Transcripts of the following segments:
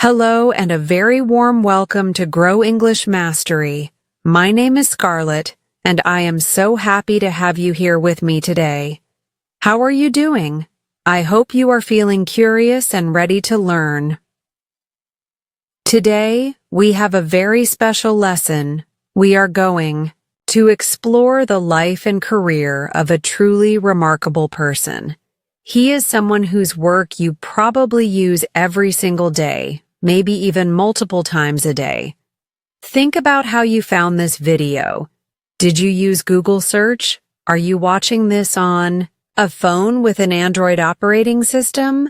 Hello and a very warm welcome to Grow English Mastery. My name is Scarlett, and I am so happy to have you here with me today. How are you doing? I hope you are feeling curious and ready to learn. Today, we have a very special lesson. We are going to explore the life and career of a truly remarkable person. He is someone whose work you probably use every single day, maybe even multiple times a day. Think about how you found this video. Did you use Google search? Are you watching this on a phone with an Android operating system?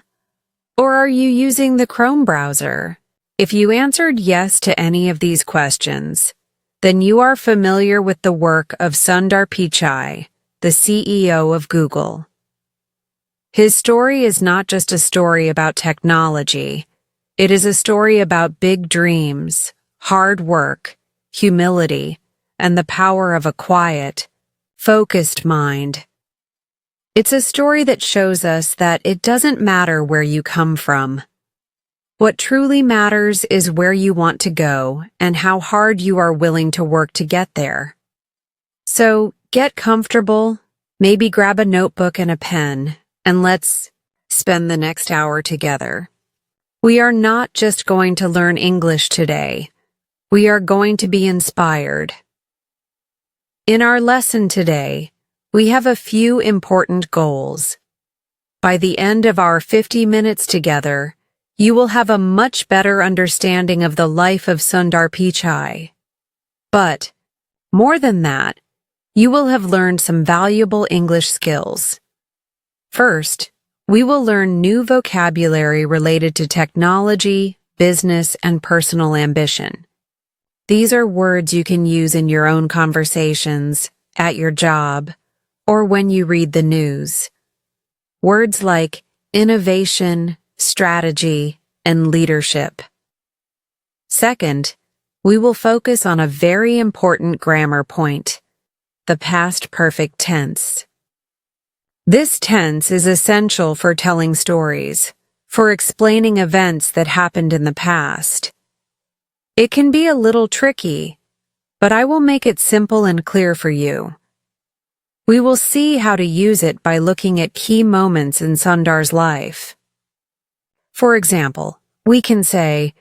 Or are you using the Chrome browser? If you answered yes to any of these questions, then you are familiar with the work of Sundar Pichai, the CEO of Google. His story is not just a story about technology. It is a story about big dreams, hard work, humility, and the power of a quiet, focused mind. It's a story that shows us that it doesn't matter where you come from. What truly matters is where you want to go and how hard you are willing to work to get there. So, get comfortable, maybe grab a notebook and a pen, and let's spend the next hour together. We are not just going to learn English today. We are going to be inspired. In our lesson today, we have a few important goals. By the end of our 50 minutes together, you will have a much better understanding of the life of Sundar Pichai. But, more than that, you will have learned some valuable English skills. First, we will learn new vocabulary related to technology, business, and personal ambition. These are words you can use in your own conversations, at your job, or when you read the news. Words like innovation, strategy, and leadership. Second, we will focus on a very important grammar point, the past perfect tense. This tense is essential for telling stories, for explaining events that happened in the past. It can be a little tricky, but I will make it simple and clear for you. We will see how to use it by looking at key moments in Sundar's life. For example, we can say,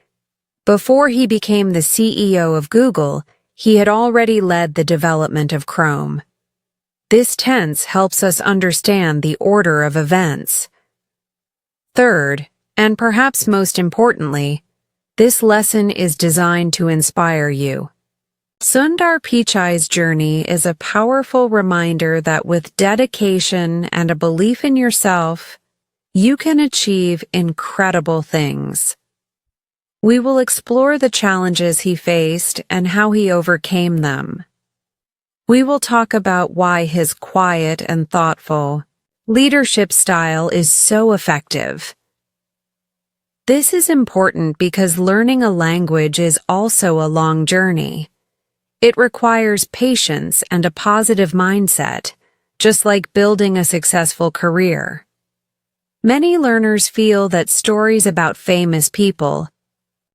before he became the CEO of Google, he had already led the development of Chrome. This tense helps us understand the order of events. Third, and perhaps most importantly, this lesson is designed to inspire you. Sundar Pichai's journey is a powerful reminder that with dedication and a belief in yourself, you can achieve incredible things. We will explore the challenges he faced and how he overcame them. We will talk about why his quiet and thoughtful leadership style is so effective. This is important because learning a language is also a long journey. It requires patience and a positive mindset, just like building a successful career. Many learners feel that stories about famous people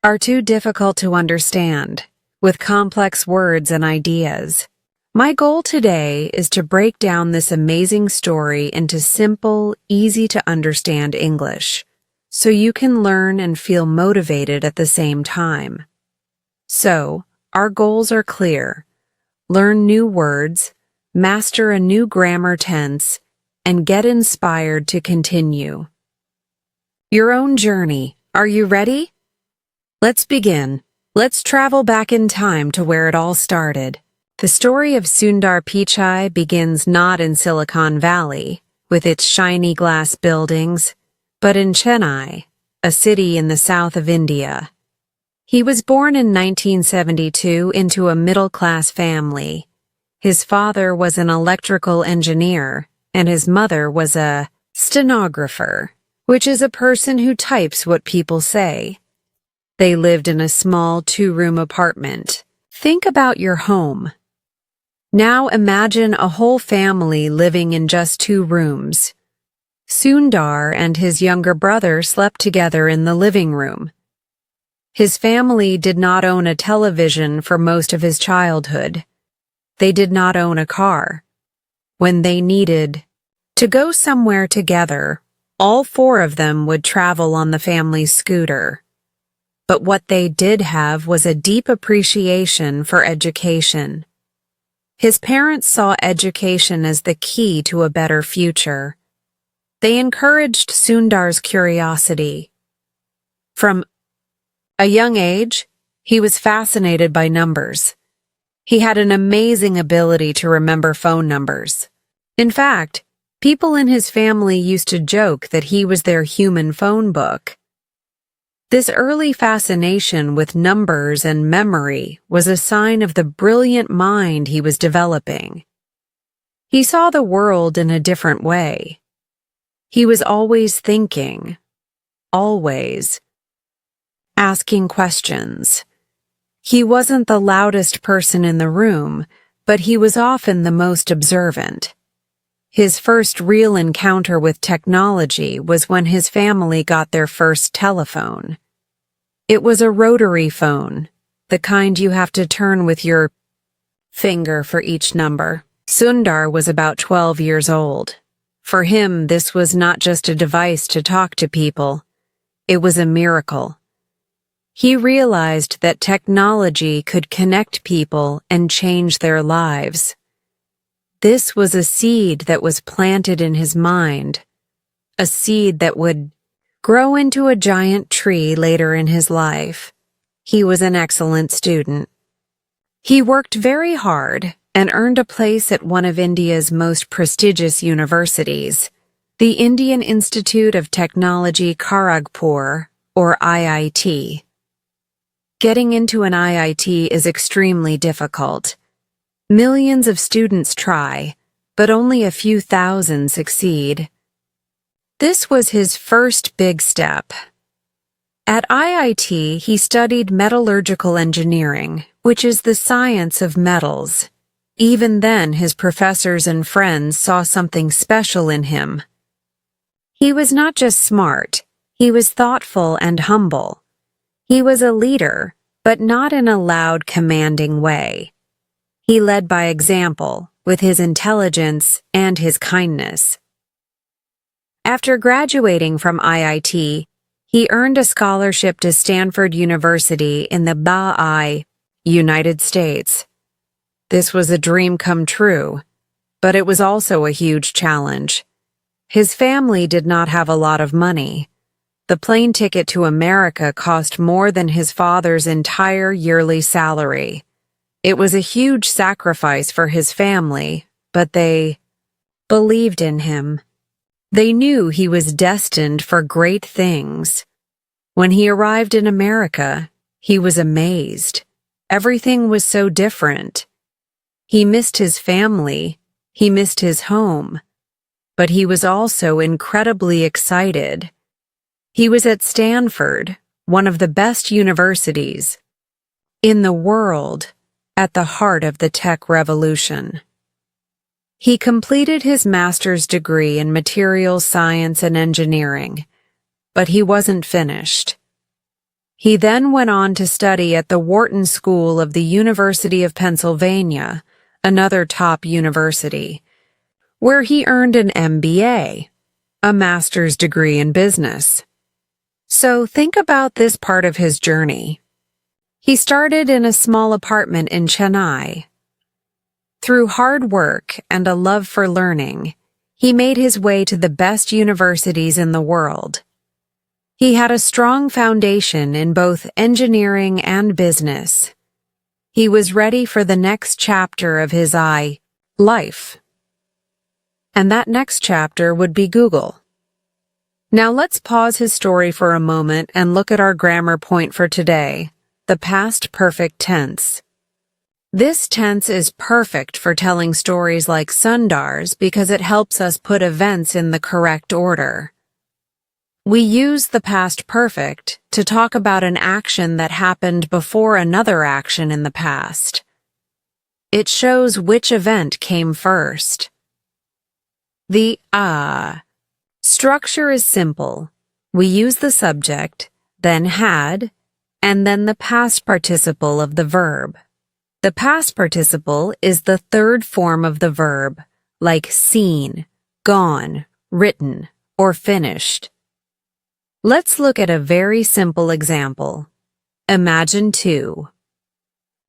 are too difficult to understand, with complex words and ideas. My goal today is to break down this amazing story into simple, easy-to-understand English, so you can learn and feel motivated at the same time. So, our goals are clear. Learn new words, master a new grammar tense, and get inspired to continue your own journey. Are you ready? Let's begin. Let's travel back in time to where it all started. The story of Sundar Pichai begins not in Silicon Valley, with its shiny glass buildings, but in Chennai, a city in the south of India. He was born in 1972 into a middle-class family. His father was an electrical engineer, and his mother was a stenographer, which is a person who types what people say. They lived in a small two-room apartment. Think about your home. Now imagine a whole family living in just 2 rooms. Sundar and his younger brother slept together in the living room. His family did not own a television for most of his childhood. They did not own a car. When they needed to go somewhere together, all four of them would travel on the family scooter. But what they did have was a deep appreciation for education. His parents saw education as the key to a better future. They encouraged Sundar's curiosity. From a young age, he was fascinated by numbers. He had an amazing ability to remember phone numbers. In fact, people in his family used to joke that he was their human phone book. This early fascination with numbers and memory was a sign of the brilliant mind he was developing. He saw the world in a different way. He was always thinking, always asking questions. He wasn't the loudest person in the room, but he was often the most observant. His first real encounter with technology was when his family got their first telephone. It was a rotary phone, the kind you have to turn with your finger for each number. Sundar was about 12 years old. For him, this was not just a device to talk to people. It was a miracle. He realized that technology could connect people and change their lives. This was a seed that was planted in his mind, a seed that would grow into a giant tree later in his life. He was an excellent student. He worked very hard and earned a place at one of India's most prestigious universities, the Indian Institute of Technology Kharagpur, or IIT. Getting into an IIT is extremely difficult. Millions of students try, but only a few thousand succeed. This was his first big step. At IIT, he studied metallurgical engineering, which is the science of metals. Even then, his professors and friends saw something special in him. He was not just smart, he was thoughtful and humble. He was a leader, but not in a loud, commanding way. He led by example, with his intelligence and his kindness. After graduating from IIT, he earned a scholarship to Stanford University in the United States. This was a dream come true, but it was also a huge challenge. His family did not have a lot of money. The plane ticket to America cost more than his father's entire yearly salary. It was a huge sacrifice for his family, but they believed in him. They knew he was destined for great things. When he arrived in America, he was amazed. Everything was so different. He missed his family, he missed his home, but he was also incredibly excited. He was at Stanford, one of the best universities in the world, at the heart of the tech revolution. He completed his master's degree in materials science and engineering, but he wasn't finished. He then went on to study at the Wharton School of the University of Pennsylvania, another top university, where he earned an MBA, a master's degree in business. So think about this part of his journey. He started in a small apartment in Chennai. Through hard work and a love for learning, he made his way to the best universities in the world. He had a strong foundation in both engineering and business. He was ready for the next chapter of his life. And that next chapter would be Google. Now let's pause his story for a moment and look at our grammar point for today, the past perfect tense. This tense is perfect for telling stories like Sundar's because it helps us put events in the correct order. We use the past perfect to talk about an action that happened before another action in the past. It shows which event came first. The structure is simple. We use the subject, then had, and then the past participle of the verb. The past participle is the third form of the verb, like seen, gone, written, or finished. Let's look at a very simple example. Imagine 2.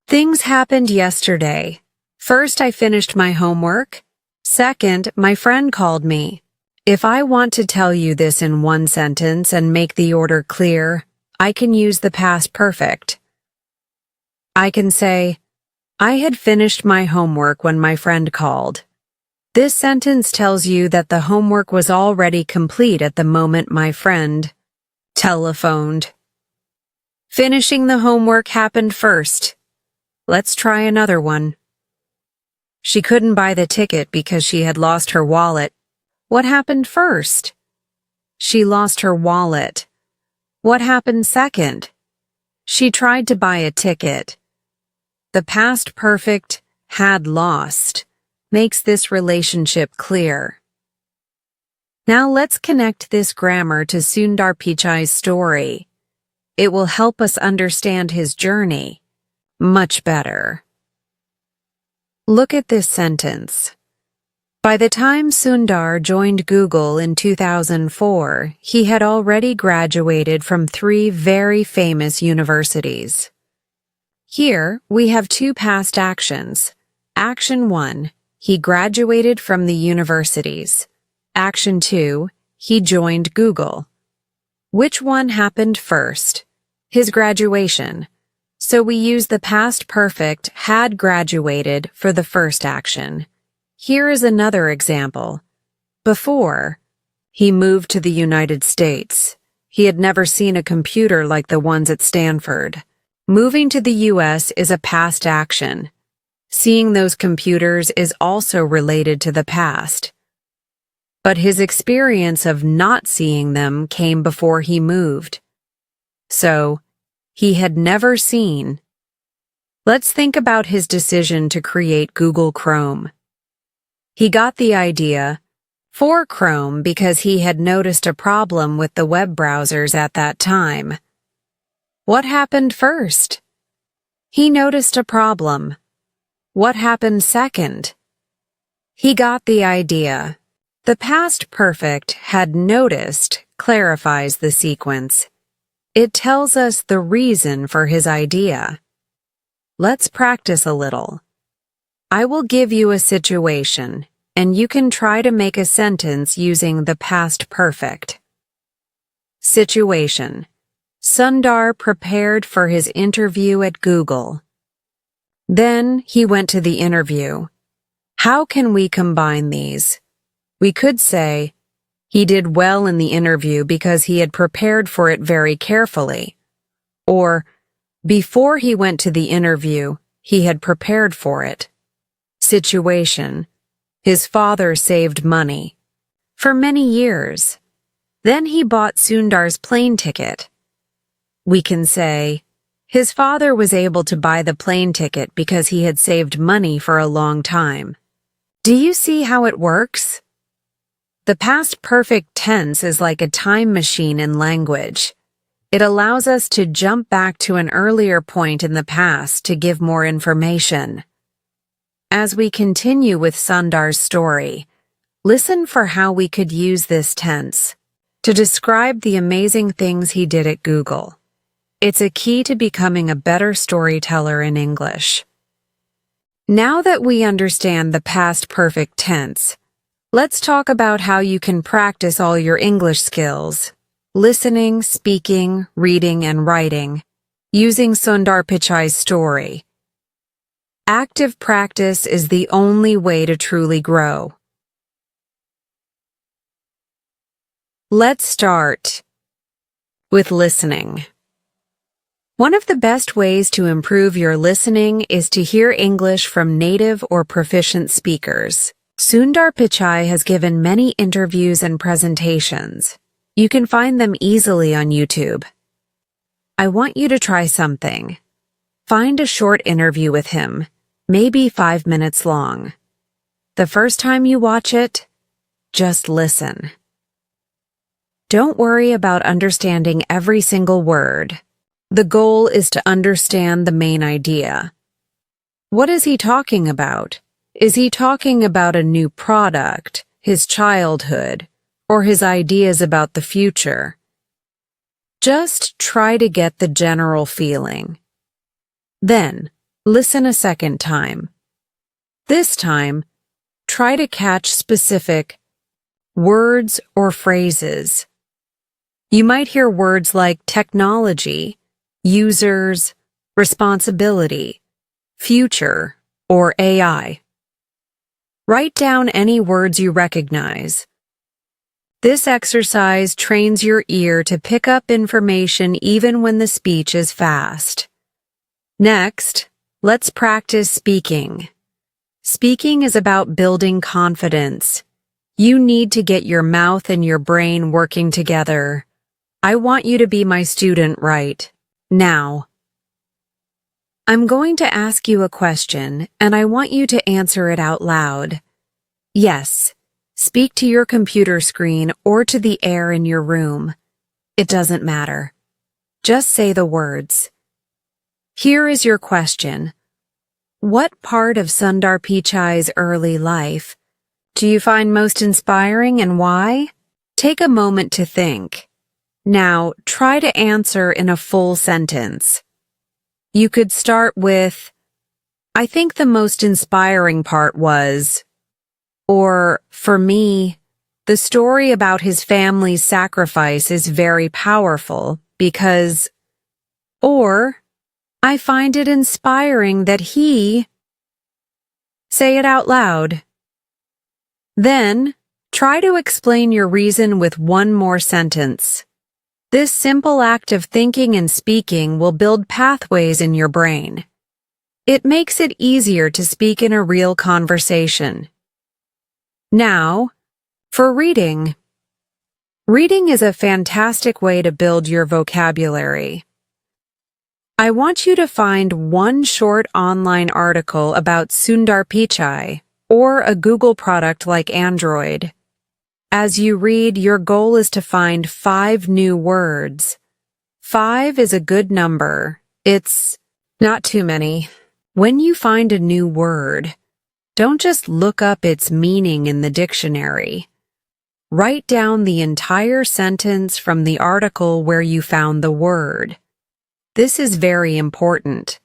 Things happened yesterday. First, I finished my homework. Second, my friend called me. If I want to tell you this in one sentence and make the order clear, I can use the past perfect. I can say, I had finished my homework when my friend called. This sentence tells you that the homework was already complete at the moment my friend telephoned. Finishing the homework happened first. Let's try another one. She couldn't buy the ticket because she had lost her wallet. What happened first? She lost her wallet. What happened second? She tried to buy a ticket. The past perfect, had lost, makes this relationship clear. Now let's connect this grammar to Sundar Pichai's story. It will help us understand his journey much better. Look at this sentence. By the time Sundar joined Google in 2004, he had already graduated from 3 very famous universities. Here, we have 2 past actions. Action 1, he graduated from the universities. Action 2, he joined Google. Which one happened first? His graduation. So we use the past perfect had graduated for the first action. Here is another example. Before, he moved to the United States. He had never seen a computer like the ones at Stanford. Moving to the U.S. is a past action. Seeing those computers is also related to the past. But his experience of not seeing them came before he moved. So, he had never seen. Let's think about his decision to create Google Chrome. He got the idea for Chrome because he had noticed a problem with the web browsers at that time. What happened first? He noticed a problem. What happened second? He got the idea. The past perfect had noticed clarifies the sequence. It tells us the reason for his idea. Let's practice a little. I will give you a situation, and you can try to make a sentence using the past perfect. Situation. Sundar prepared for his interview at Google. Then he went to the interview. How can we combine these? We could say, he did well in the interview because he had prepared for it very carefully. Or, before he went to the interview, he had prepared for it. Situation. His father saved money. For many years. Then he bought Sundar's plane ticket. We can say, his father was able to buy the plane ticket because he had saved money for a long time. Do you see how it works? The past perfect tense is like a time machine in language. It allows us to jump back to an earlier point in the past to give more information. As we continue with Sundar's story, listen for how we could use this tense to describe the amazing things he did at Google. It's a key to becoming a better storyteller in English. Now that we understand the past perfect tense, let's talk about how you can practice all your English skills, listening, speaking, reading, and writing, using Sundar Pichai's story. Active practice is the only way to truly grow. Let's start with listening. One of the best ways to improve your listening is to hear English from native or proficient speakers. Sundar Pichai has given many interviews and presentations. You can find them easily on YouTube. I want you to try something. Find a short interview with him, maybe 5 minutes long. The first time you watch it, just listen. Don't worry about understanding every single word. The goal is to understand the main idea. What is he talking about? Is he talking about a new product, his childhood, or his ideas about the future? Just try to get the general feeling. Then, listen a second time. This time, try to catch specific words or phrases. You might hear words like technology, users, responsibility, future, or AI. Write down any words you recognize. This exercise trains your ear to pick up information even when the speech is fast. Next, let's practice speaking. Speaking is about building confidence. You need to get your mouth and your brain working together. I want you to be my student right now. I'm going to ask you a question, and I want you to answer it out loud. Yes, speak to your computer screen or to the air in your room. It doesn't matter. Just say the words. Here is your question. What part of Sundar Pichai's early life do you find most inspiring and why? Take a moment to think. Now, try to answer in a full sentence. You could start with, I think the most inspiring part was, or, for me, the story about his family's sacrifice is very powerful because, or, I find it inspiring that he. Say it out loud. Then, try to explain your reason with one more sentence. This simple act of thinking and speaking will build pathways in your brain. It makes it easier to speak in a real conversation. Now, for reading. Reading is a fantastic way to build your vocabulary. I want you to find one short online article about Sundar Pichai or a Google product like Android. As you read, your goal is to find 5 new words. 5 is a good number. It's not too many. When you find a new word, don't just look up its meaning in the dictionary. Write down the entire sentence from the article where you found the word. This is very important.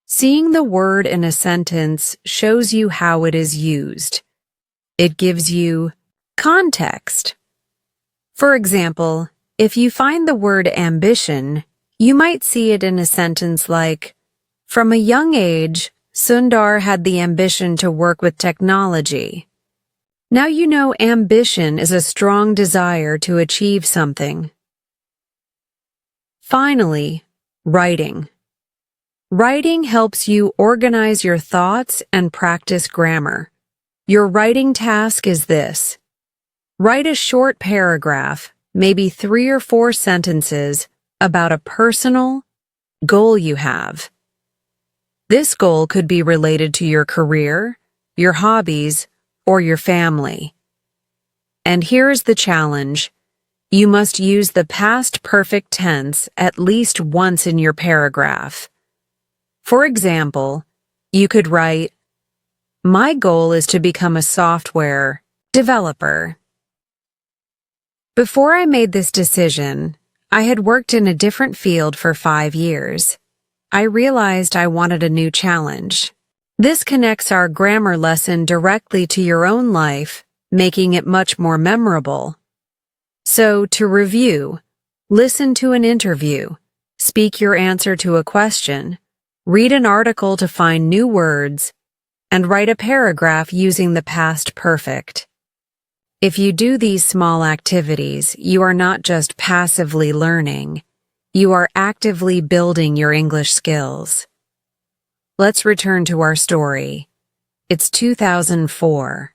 Seeing the word in a sentence shows you how it is used. It gives you context. For example, if you find the word ambition, you might see it in a sentence like, from a young age, Sundar had the ambition to work with technology. Now you know ambition is a strong desire to achieve something. Finally, writing. Writing helps you organize your thoughts and practice grammar. Your writing task is this. Write a short paragraph, maybe 3 or 4 sentences, about a personal goal you have. This goal could be related to your career, your hobbies, or your family. And here's the challenge. You must use the past perfect tense at least once in your paragraph. For example, you could write, my goal is to become a software developer. Before I made this decision, I had worked in a different field for 5 years. I realized I wanted a new challenge. This connects our grammar lesson directly to your own life, making it much more memorable. So, to review, listen to an interview, speak your answer to a question, read an article to find new words, and write a paragraph using the past perfect. If you do these small activities, you are not just passively learning, you are actively building your English skills. Let's return to our story. It's 2004.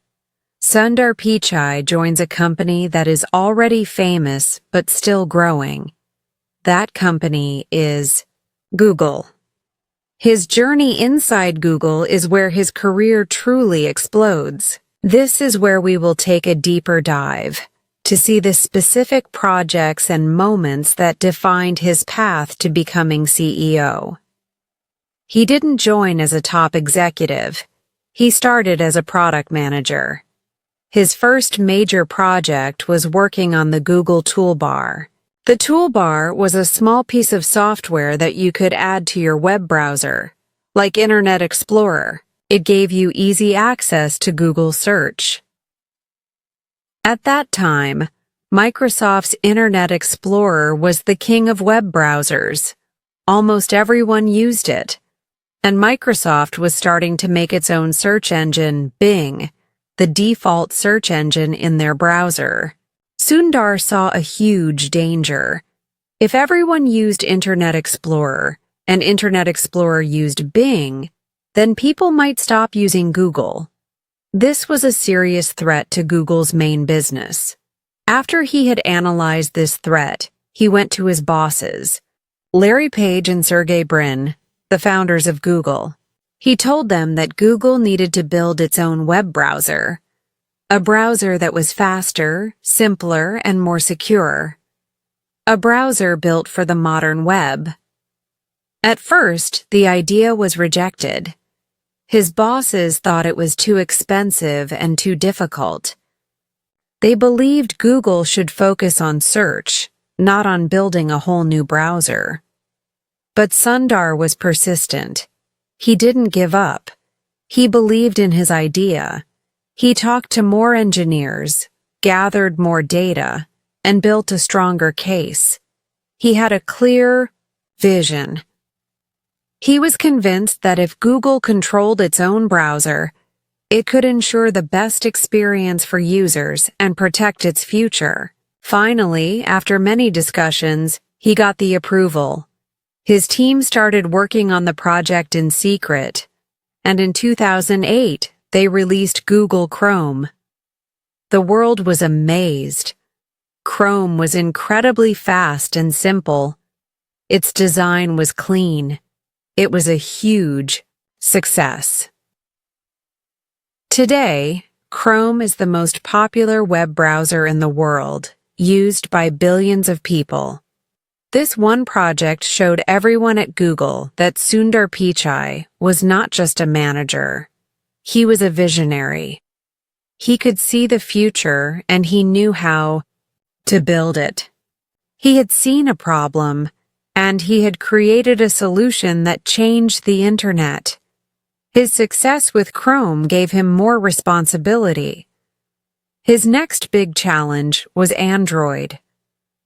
Sundar Pichai joins a company that is already famous but still growing. That company is Google. His journey inside Google is where his career truly explodes. This is where we will take a deeper dive. to see the specific projects and moments that defined his path to becoming CEO. He didn't join as a top executive. He started as a product manager. His first major project was working on the Google Toolbar. The toolbar was a small piece of software that you could add to your web browser, like Internet Explorer. It gave you easy access to Google search. At that time, Microsoft's Internet Explorer was the king of web browsers. Almost everyone used it, and Microsoft was starting to make its own search engine, Bing, the default search engine in their browser. Sundar saw a huge danger. If everyone used Internet Explorer and Internet Explorer used Bing, then people might stop using Google. This was a serious threat to Google's main business. After he had analyzed this threat, he went to his bosses, Larry Page and Sergey Brin, the founders of Google. He told them that Google needed to build its own web browser, a browser that was faster, simpler, and more secure. A browser built for the modern web. At first, the idea was rejected. His bosses thought it was too expensive and too difficult. They believed Google should focus on search, not on building a whole new browser. But Sundar was persistent. He didn't give up. He believed in his idea. He talked to more engineers, gathered more data, and built a stronger case. He had a clear vision. He was convinced that if Google controlled its own browser, it could ensure the best experience for users and protect its future. Finally, after many discussions, he got the approval. His team started working on the project in secret, and in 2008, they released Google Chrome. The world was amazed. Chrome was incredibly fast and simple. Its design was clean. It was a huge success. Today, Chrome is the most popular web browser in the world, used by billions of people. This one project showed everyone at Google that Sundar Pichai was not just a manager. He was a visionary. He could see the future and he knew how to build it. He had seen a problem and he had created a solution that changed the internet. His success with Chrome gave him more responsibility. His next big challenge was Android.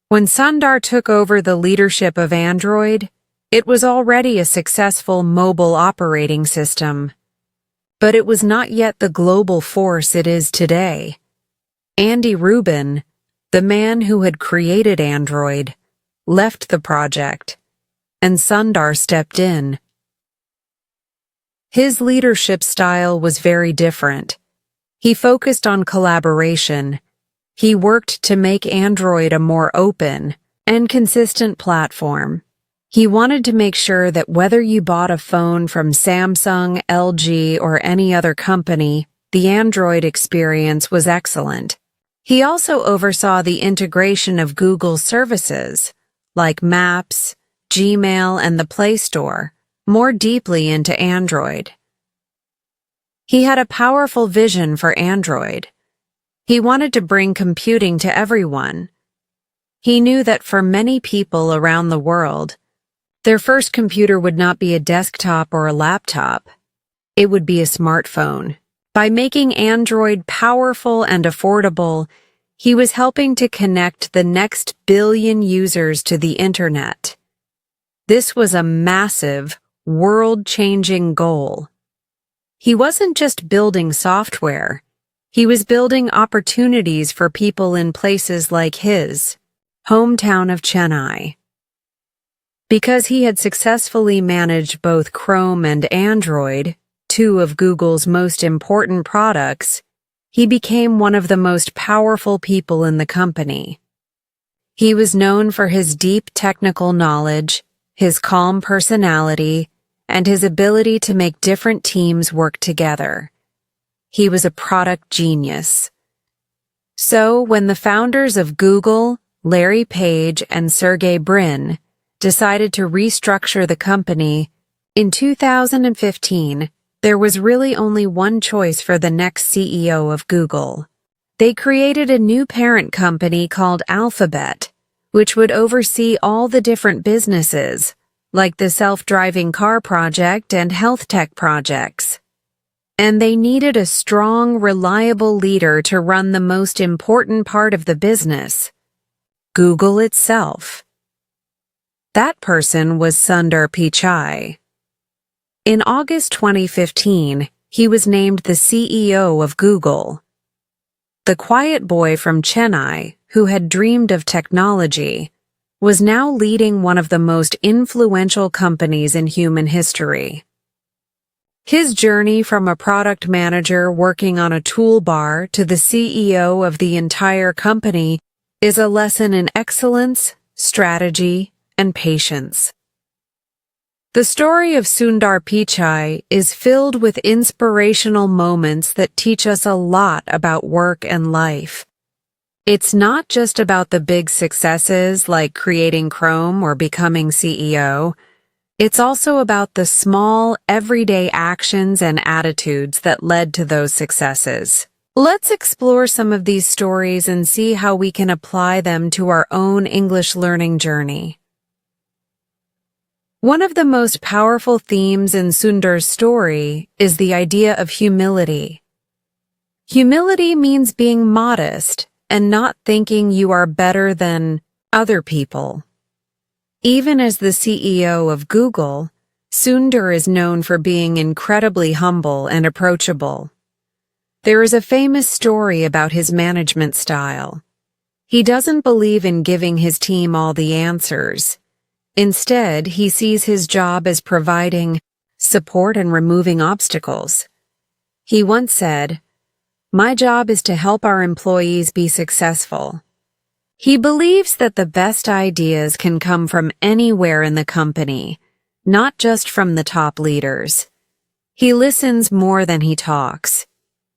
When Sundar took over the leadership of Android, it was already a successful mobile operating system. But it was not yet the global force it is today. Andy Rubin, the man who had created Android, left the project, and Sundar stepped in. His leadership style was very different. He focused on collaboration. He worked to make Android a more open and consistent platform. He wanted to make sure that whether you bought a phone from Samsung, LG, or any other company, the Android experience was excellent. He also oversaw the integration of Google services, like Maps, Gmail, and the Play Store, more deeply into Android. He had a powerful vision for Android. He wanted to bring computing to everyone. He knew that for many people around the world, their first computer would not be a desktop or a laptop. It would be a smartphone. By making Android powerful and affordable, he was helping to connect the next billion users to the internet. This was a massive, world-changing goal. He wasn't just building software. He was building opportunities for people in places like his hometown of Chennai. Because he had successfully managed both Chrome and Android, two of Google's most important products, he became one of the most powerful people in the company. He was known for his deep technical knowledge, his calm personality, and his ability to make different teams work together. He was a product genius. So, when the founders of Google, Larry Page and Sergey Brin, decided to restructure the company in 2015, there was really only one choice for the next CEO of Google. They created a new parent company called Alphabet, which would oversee all the different businesses, like the self-driving car project and health tech projects. And they needed a strong, reliable leader to run the most important part of the business, Google itself. That person was Sundar Pichai. In August 2015, he was named the CEO of Google. The quiet boy from Chennai, who had dreamed of technology, was now leading one of the most influential companies in human history. His journey from a product manager working on a toolbar to the CEO of the entire company is a lesson in excellence, strategy, and patience. The story of Sundar Pichai is filled with inspirational moments that teach us a lot about work and life. It's not just about the big successes like creating Chrome or becoming CEO. It's also about the small, everyday actions and attitudes that led to those successes. Let's explore some of these stories and see how we can apply them to our own English learning journey. One of the most powerful themes in Sundar's story is the idea of humility. Humility means being modest and not thinking you are better than other people. Even as the CEO of Google, Sundar is known for being incredibly humble and approachable. There is a famous story about his management style. He doesn't believe in giving his team all the answers. Instead, he sees his job as providing support and removing obstacles. He once said, "My job is to help our employees be successful." He believes that the best ideas can come from anywhere in the company, not just from the top leaders. He listens more than he talks.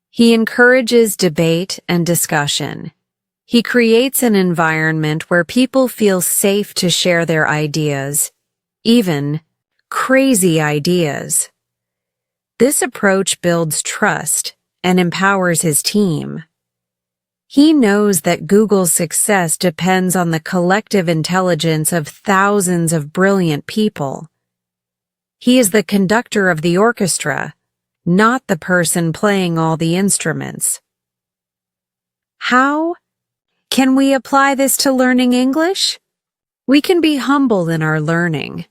He encourages debate and discussion. He creates an environment where people feel safe to share their ideas, even crazy ideas. This approach builds trust and empowers his team. He knows that Google's success depends on the collective intelligence of thousands of brilliant people. He is the conductor of the orchestra, not the person playing all the instruments. How can we apply this to learning English? We can be humble in our learning.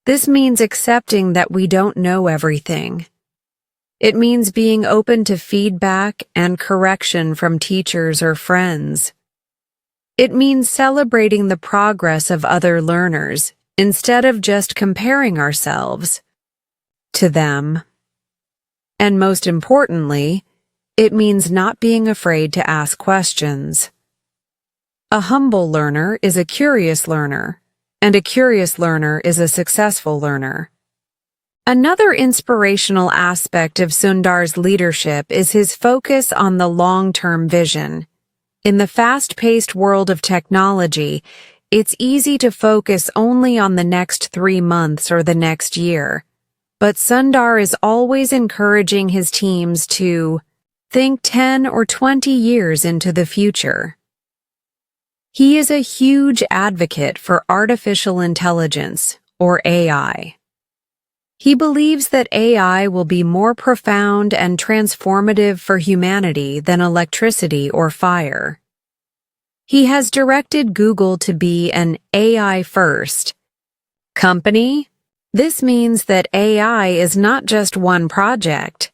This means accepting that we don't know everything. It means being open to feedback and correction from teachers or friends. It means celebrating the progress of other learners instead of just comparing ourselves to them. And most importantly, it means not being afraid to ask questions. A humble learner is a curious learner, and a curious learner is a successful learner. Another inspirational aspect of Sundar's leadership is his focus on the long-term vision. In the fast-paced world of technology, it's easy to focus only on the next 3 months or the next year. But Sundar is always encouraging his teams to think 10 or 20 years into the future. He is a huge advocate for artificial intelligence, or AI. He believes that AI will be more profound and transformative for humanity than electricity or fire. He has directed Google to be an AI-first company. This means that AI is not just one project.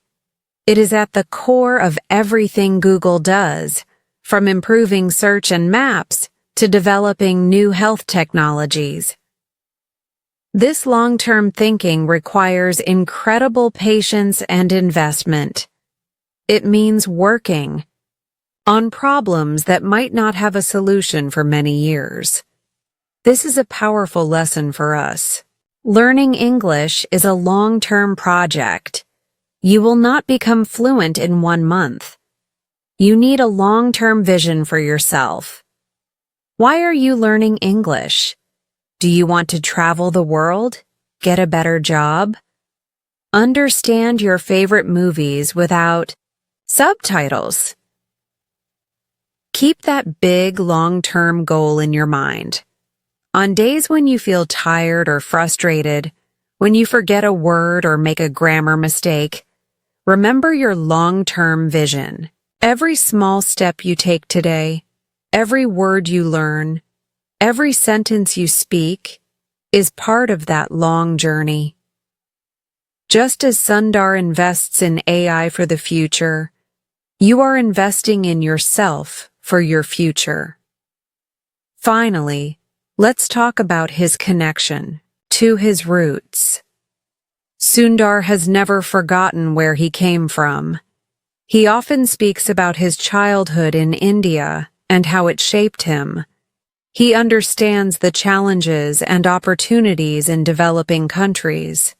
It is at the core of everything Google does, from improving search and maps to developing new health technologies. This long-term thinking requires incredible patience and investment. It means working on problems that might not have a solution for many years. This is a powerful lesson for us. Learning English is a long-term project. You will not become fluent in 1 month. You need a long-term vision for yourself. Why are you learning English? Do you want to travel the world? Get a better job? Understand your favorite movies without subtitles? Keep that big, long-term goal in your mind. On days when you feel tired or frustrated, when you forget a word or make a grammar mistake, remember your long-term vision. Every small step you take today, every word you learn, every sentence you speak, is part of that long journey. Just as Sundar invests in AI for the future, you are investing in yourself for your future. Finally, let's talk about his connection to his roots. Sundar has never forgotten where he came from. He often speaks about his childhood in India and how it shaped him. He understands the challenges and opportunities in developing countries.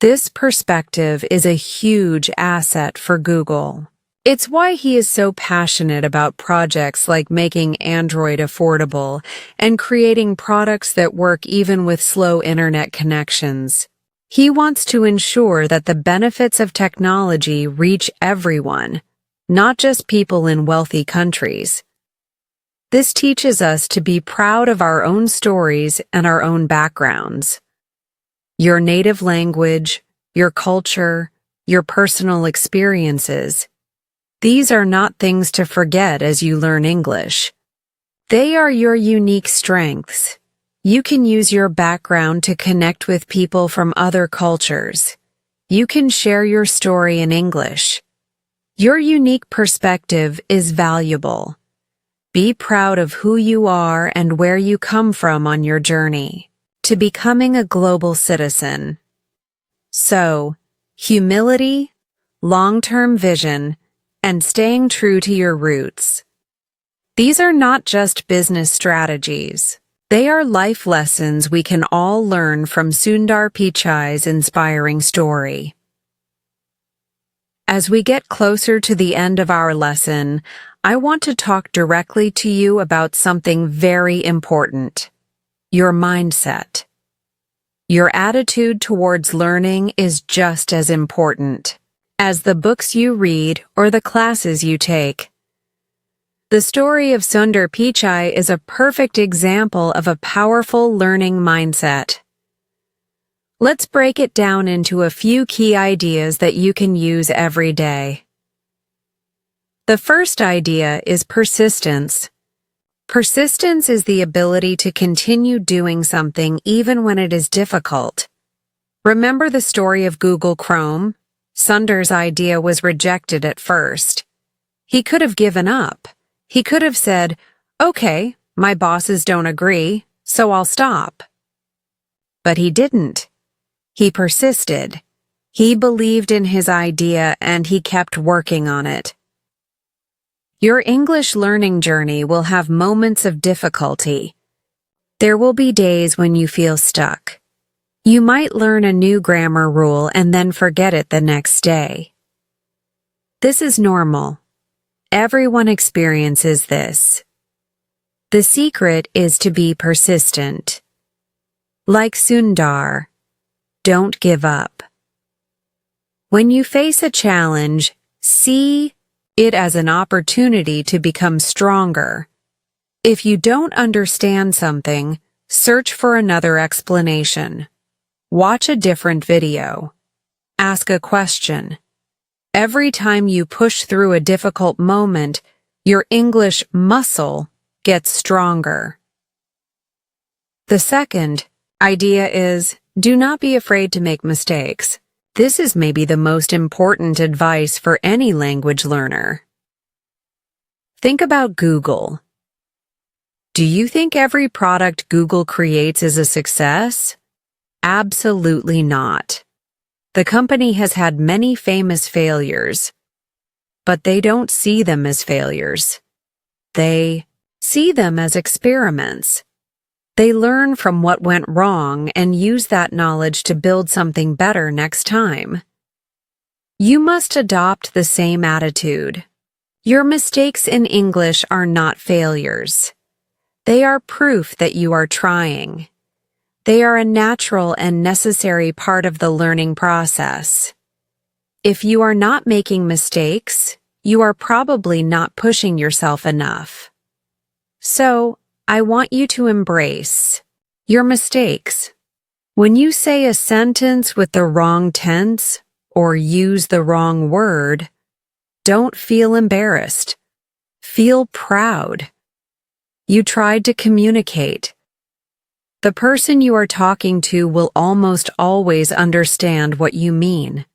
This perspective is a huge asset for Google. It's why he is so passionate about projects like making Android affordable and creating products that work even with slow internet connections. He wants to ensure that the benefits of technology reach everyone, not just people in wealthy countries. This teaches us to be proud of our own stories and our own backgrounds. Your native language, your culture, your personal experiences. These are not things to forget as you learn English. They are your unique strengths. You can use your background to connect with people from other cultures. You can share your story in English. Your unique perspective is valuable. Be proud of who you are and where you come from on your journey to becoming a global citizen. So, humility, long-term vision, and staying true to your roots. These are not just business strategies. They are life lessons we can all learn from Sundar Pichai's inspiring story. As we get closer to the end of our lesson, I want to talk directly to you about something very important: your mindset. Your attitude towards learning is just as important as the books you read or the classes you take. The story of Sundar Pichai is a perfect example of a powerful learning mindset. Let's break it down into a few key ideas that you can use every day. The first idea is persistence. Persistence is the ability to continue doing something even when it is difficult. Remember the story of Google Chrome? Sundar's idea was rejected at first. He could have given up. He could have said, "Okay, my bosses don't agree, so I'll stop." But he didn't. He persisted. He believed in his idea and he kept working on it. Your English learning journey will have moments of difficulty. There will be days when you feel stuck. You might learn a new grammar rule and then forget it the next day. This is normal. Everyone experiences this. The secret is to be persistent. Like Sundar, don't give up. When you face a challenge, see it as an opportunity to become stronger. If you don't understand something, search for another explanation. Watch a different video. Ask a question. Every time you push through a difficult moment, your English muscle gets stronger. The second idea is, do not be afraid to make mistakes. This is maybe the most important advice for any language learner. Think about Google. Do you think every product Google creates is a success? Absolutely not. The company has had many famous failures, but they don't see them as failures. They see them as experiments. They learn from what went wrong and use that knowledge to build something better next time. You must adopt the same attitude. Your mistakes in English are not failures. They are proof that you are trying. They are a natural and necessary part of the learning process. If you are not making mistakes, you are probably not pushing yourself enough. So, I want you to embrace your mistakes. When you say a sentence with the wrong tense or use the wrong word, don't feel embarrassed. Feel proud. You tried to communicate. The person you are talking to will almost always understand what you mean.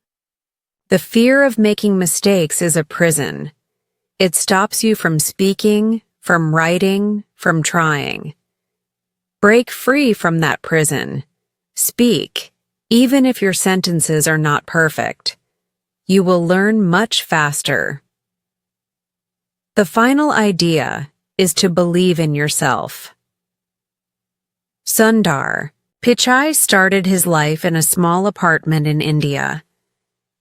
The fear of making mistakes is a prison. It stops you from speaking, from writing, from trying. Break free from that prison. Speak, even if your sentences are not perfect. You will learn much faster. The final idea is to believe in yourself. Sundar Pichai started his life in a small apartment in India.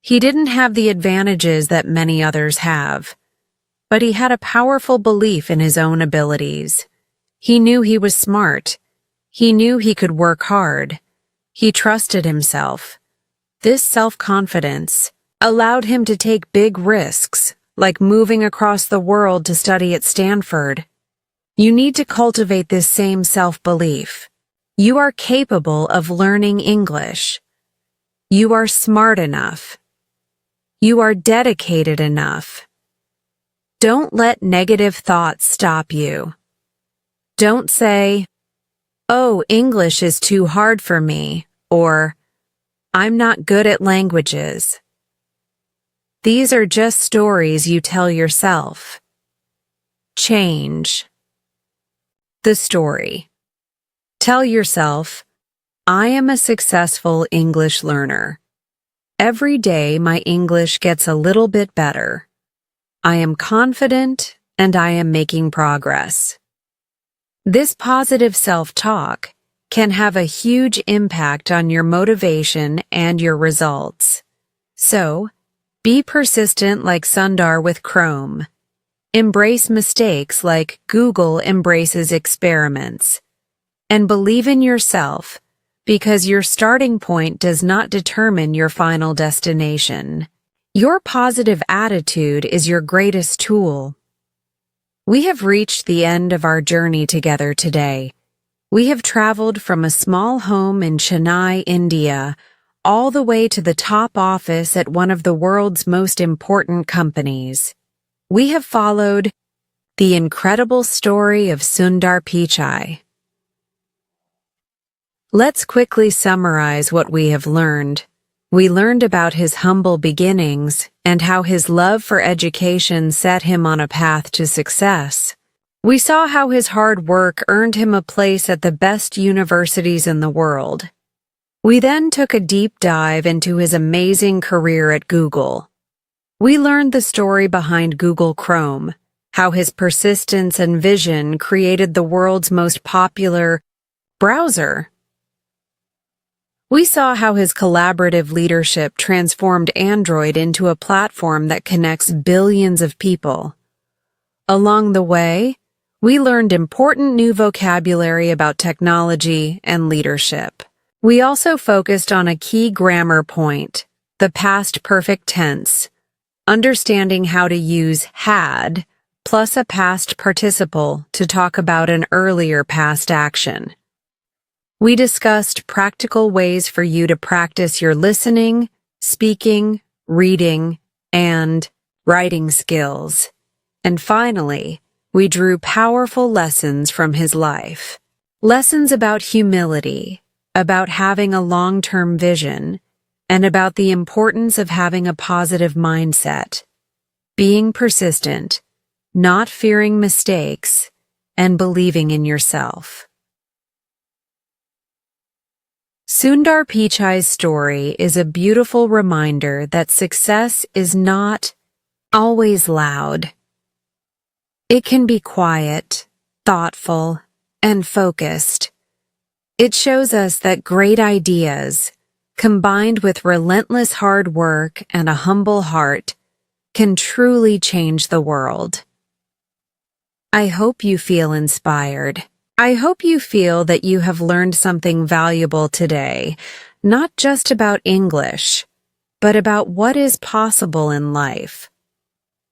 He didn't have the advantages that many others have, but he had a powerful belief in his own abilities. He knew he was smart. He knew he could work hard. He trusted himself. This self-confidence allowed him to take big risks, like moving across the world to study at Stanford. You need to cultivate this same self-belief. You are capable of learning English. You are smart enough. You are dedicated enough. Don't let negative thoughts stop you. Don't say, "Oh, English is too hard for me," or "I'm not good at languages." These are just stories you tell yourself. Change the story. Tell yourself, "I am a successful English learner. Every day my English gets a little bit better. I am confident and I am making progress." This positive self-talk can have a huge impact on your motivation and your results. So, be persistent like Sundar with Chrome. Embrace mistakes like Google embraces experiments. And believe in yourself, because your starting point does not determine your final destination. Your positive attitude is your greatest tool. We have reached the end of our journey together today. We have traveled from a small home in Chennai, India, all the way to the top office at one of the world's most important companies. We have followed the incredible story of Sundar Pichai. Let's quickly summarize what we have learned. We learned about his humble beginnings and how his love for education set him on a path to success. We saw how his hard work earned him a place at the best universities in the world. We then took a deep dive into his amazing career at Google. We learned the story behind Google Chrome, how his persistence and vision created the world's most popular browser. We saw how his collaborative leadership transformed Android into a platform that connects billions of people. Along the way, we learned important new vocabulary about technology and leadership. We also focused on a key grammar point, the past perfect tense, understanding how to use had plus a past participle to talk about an earlier past action. We discussed practical ways for you to practice your listening, speaking, reading, and writing skills. And finally, we drew powerful lessons from his life. Lessons about humility, about having a long-term vision, and about the importance of having a positive mindset, being persistent, not fearing mistakes, and believing in yourself. Sundar Pichai's story is a beautiful reminder that success is not always loud. It can be quiet, thoughtful, and focused. It shows us that great ideas, combined with relentless hard work and a humble heart, can truly change the world. I hope you feel inspired. I hope you feel that you have learned something valuable today, not just about English, but about what is possible in life.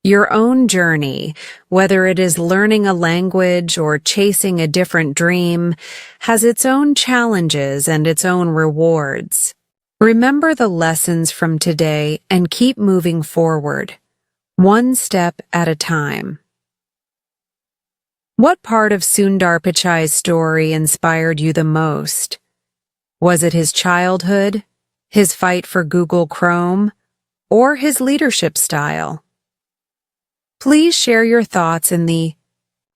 Your own journey, whether it is learning a language or chasing a different dream, has its own challenges and its own rewards. Remember the lessons from today and keep moving forward, one step at a time. What part of Sundar Pichai's story inspired you the most? Was it his childhood, his fight for Google Chrome, or his leadership style? Please share your thoughts in the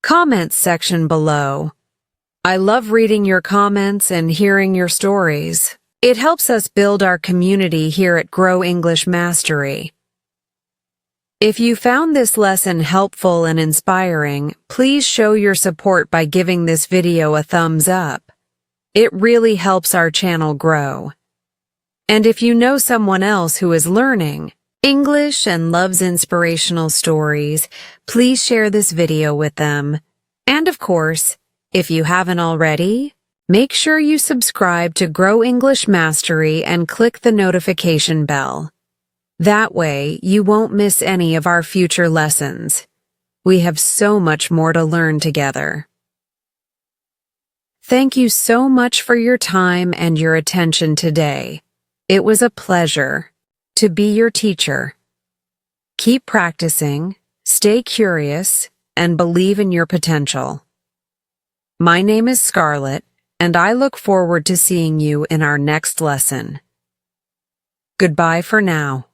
comments section below. I love reading your comments and hearing your stories. It helps us build our community here at Grow English Mastery. If you found this lesson helpful and inspiring, please show your support by giving this video a thumbs up. It really helps our channel grow. And if you know someone else who is learning English and loves inspirational stories, please share this video with them. And of course, if you haven't already, make sure you subscribe to Grow English Mastery and click the notification bell. That way, you won't miss any of our future lessons. We have so much more to learn together. Thank you so much for your time and your attention today. It was a pleasure to be your teacher. Keep practicing, stay curious, and believe in your potential. My name is Scarlett, and I look forward to seeing you in our next lesson. Goodbye for now.